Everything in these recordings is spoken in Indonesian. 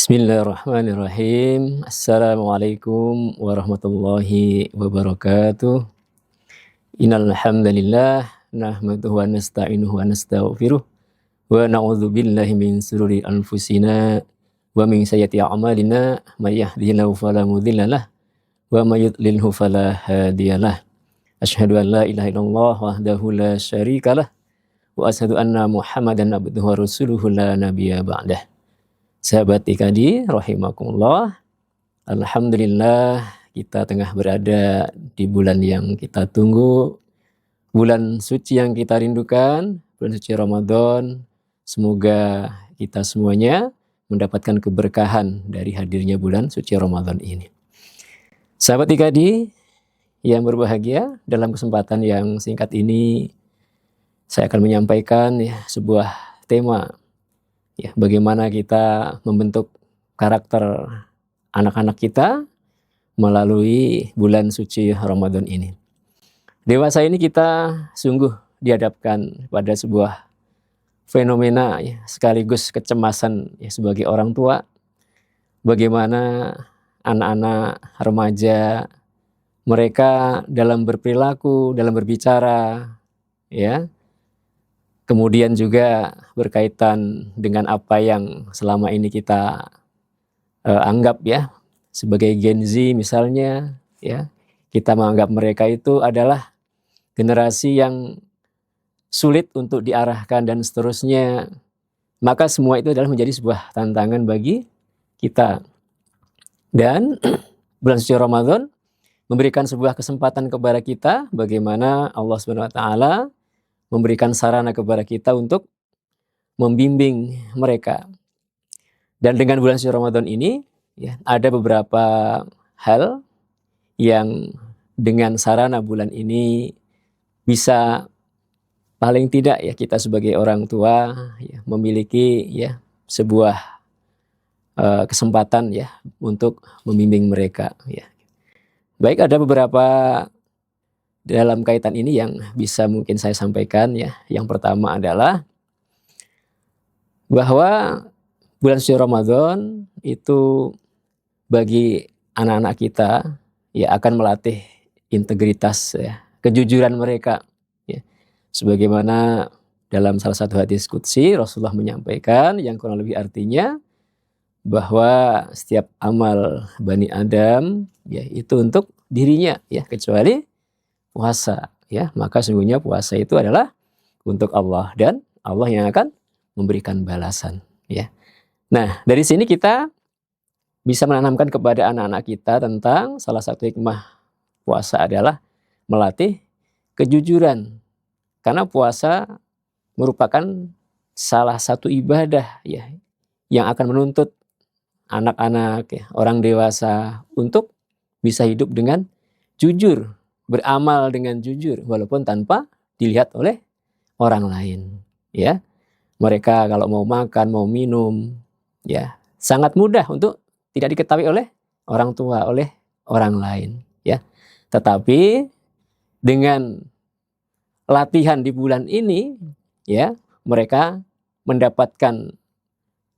Bismillahirrahmanirrahim. Assalamualaikum warahmatullahi wabarakatuh. Innal hamdalillah nahmaduhu wa nasta'inuhu wa nastaghfiruh wa na'udzu billahi min shururi anfusina wa min sayyiati a'malina may yahdihillahu fala mudhillalah wa may yudlilhu fala hadiyalah. Asyhadu an la ilaha illallah wahdahu la syarikalah wa asyhadu anna Muhammadan abduhu wa rasuluhu la nabiyya ba'dah. Sahabat IKADI, rahimakumullah. Alhamdulillah kita tengah berada di bulan yang kita tunggu, bulan suci yang kita rindukan, bulan suci Ramadan. Semoga kita semuanya mendapatkan keberkahan dari hadirnya bulan suci Ramadan ini. Sahabat IKADI yang berbahagia, dalam kesempatan yang singkat ini saya akan menyampaikan sebuah tema. Bagaimana kita membentuk karakter anak-anak kita melalui bulan suci Ramadan ini. Dewasa ini kita sungguh dihadapkan pada sebuah fenomena sekaligus kecemasan sebagai orang tua. Bagaimana anak-anak remaja mereka dalam berperilaku, dalam berbicara, kemudian juga berkaitan dengan apa yang selama ini kita anggap sebagai Gen Z misalnya, kita menganggap mereka itu adalah generasi yang sulit untuk diarahkan dan seterusnya. Maka semua itu adalah menjadi sebuah tantangan bagi kita. Dan bulan suci Ramadan memberikan sebuah kesempatan kepada kita bagaimana Allah Subhanahu wa taala memberikan sarana kepada kita untuk membimbing mereka. Dan dengan bulan suci Ramadan ini ada beberapa hal yang dengan sarana bulan ini bisa paling tidak kita sebagai orang tua memiliki sebuah kesempatan untuk membimbing mereka. Baik, ada beberapa dalam kaitan ini yang bisa mungkin saya sampaikan. Yang pertama adalah bahwa bulan suci Ramadan itu bagi anak-anak kita akan melatih integritas, kejujuran mereka. Sebagaimana dalam salah satu hadis qudsi Rasulullah menyampaikan yang kurang lebih artinya bahwa setiap amal Bani Adam itu untuk dirinya kecuali puasa, maka sungguhnya puasa itu adalah untuk Allah dan Allah yang akan memberikan balasan. Nah, dari sini kita bisa menanamkan kepada anak-anak kita tentang salah satu hikmah puasa adalah melatih kejujuran, karena puasa merupakan salah satu ibadah yang akan menuntut anak-anak, orang dewasa untuk bisa hidup dengan jujur, beramal dengan jujur walaupun tanpa dilihat oleh orang lain. Mereka kalau mau makan, mau minum, sangat mudah untuk tidak diketahui oleh orang tua, oleh orang lain. Tetapi dengan latihan di bulan ini, mereka mendapatkan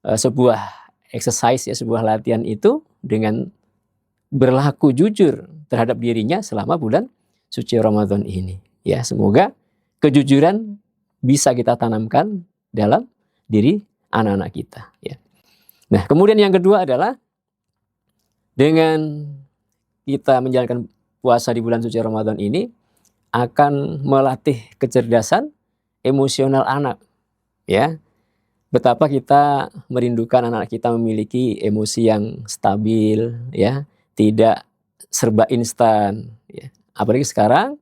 sebuah exercise, sebuah latihan itu dengan berlaku jujur terhadap dirinya selama bulan suci Ramadan ini. Semoga kejujuran bisa kita tanamkan dalam diri anak-anak kita. Nah, kemudian yang kedua adalah dengan kita menjalankan puasa di bulan suci Ramadan ini akan melatih kecerdasan emosional anak. Betapa kita merindukan anak kita memiliki emosi yang stabil, tidak serba instan. Apalagi sekarang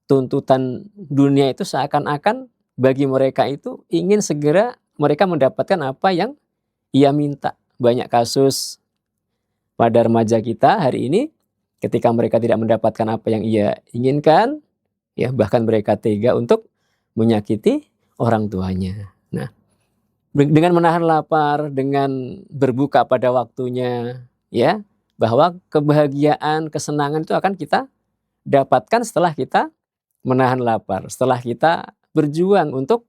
tuntutan dunia itu seakan-akan bagi mereka itu ingin segera mereka mendapatkan apa yang ia minta. Banyak kasus pada remaja kita hari ini ketika mereka tidak mendapatkan apa yang ia inginkan, bahkan mereka tega untuk menyakiti orang tuanya. Nah, dengan menahan lapar, dengan berbuka pada waktunya, bahwa kebahagiaan, kesenangan itu akan kita dapatkan setelah kita menahan lapar, setelah kita berjuang untuk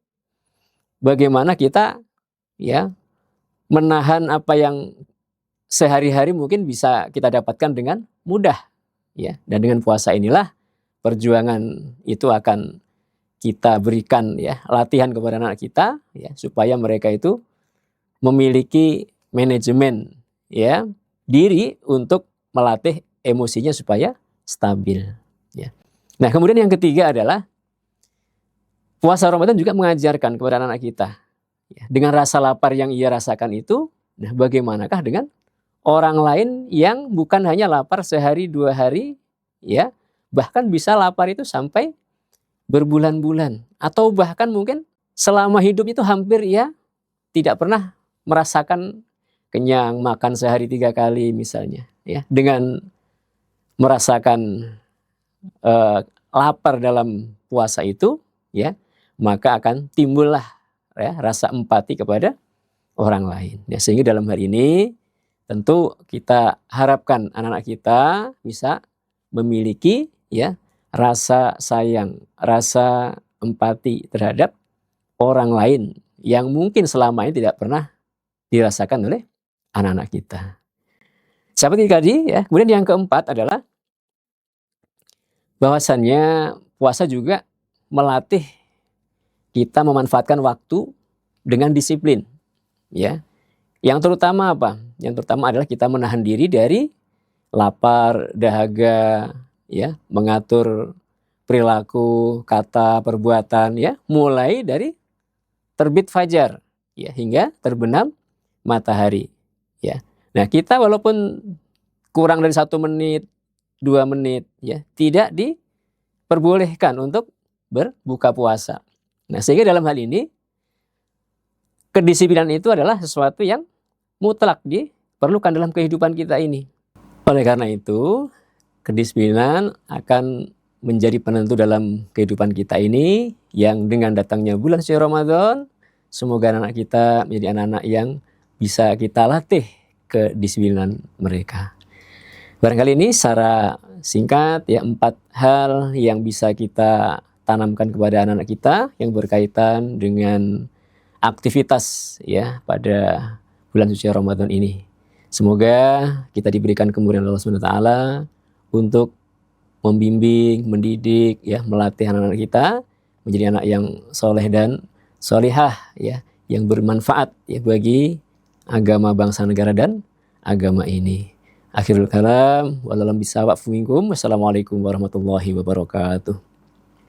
bagaimana kita menahan apa yang sehari-hari mungkin bisa kita dapatkan dengan mudah, ya. Dan dengan puasa inilah perjuangan itu akan kita berikan, ya, latihan kepada anak kita, ya, supaya mereka itu memiliki manajemen, ya, diri untuk melatih emosinya supaya stabil, ya. Nah, kemudian yang ketiga adalah puasa Ramadan juga mengajarkan kepada anak-anak kita, ya, dengan rasa lapar yang ia rasakan itu, nah bagaimanakah dengan orang lain yang bukan hanya lapar sehari 2 hari, ya, bahkan bisa lapar itu sampai berbulan-bulan, atau bahkan mungkin selama hidup itu hampir ia tidak pernah merasakan kenyang, makan sehari 3 kali misalnya, ya, dengan merasakan lapar dalam puasa itu, ya, maka akan timbullah, ya, rasa empati kepada orang lain. Ya, sehingga dalam hal ini tentu kita harapkan anak-anak kita bisa memiliki, ya, rasa sayang, rasa empati terhadap orang lain yang mungkin selama ini tidak pernah dirasakan oleh anak-anak kita. Seperti tadi, ya. Kemudian yang keempat adalah bahwasannya puasa juga melatih kita memanfaatkan waktu dengan disiplin, ya. Yang terutama apa? Yang terutama adalah kita menahan diri dari lapar, dahaga, ya, mengatur perilaku, kata, perbuatan, ya, mulai dari terbit fajar, ya, hingga terbenam matahari, ya. Nah, kita walaupun kurang dari 1 menit, 2 menit, ya, tidak diperbolehkan untuk berbuka puasa. Nah, sehingga dalam hal ini kedisiplinan itu adalah sesuatu yang mutlak diperlukan dalam kehidupan kita ini. Oleh karena itu, kedisiplinan akan menjadi penentu dalam kehidupan kita ini, yang dengan datangnya bulan suci Ramadan, semoga anak kita menjadi anak-anak yang bisa kita latih kedisiplinan mereka. Barangkali ini secara singkat, ya, 4 hal yang bisa kita tanamkan kepada anak-anak kita yang berkaitan dengan aktivitas, ya, pada bulan suci Ramadan ini. Semoga kita diberikan kemuliaan Allah SWT untuk membimbing, mendidik, ya, melatih anak-anak kita menjadi anak yang soleh dan solihah, ya, yang bermanfaat, ya, bagi agama bangsa negara dan agama ini. Akhirul kalam, wallahualam bisawab minkum. Wassalamualaikum warahmatullahi wabarakatuh.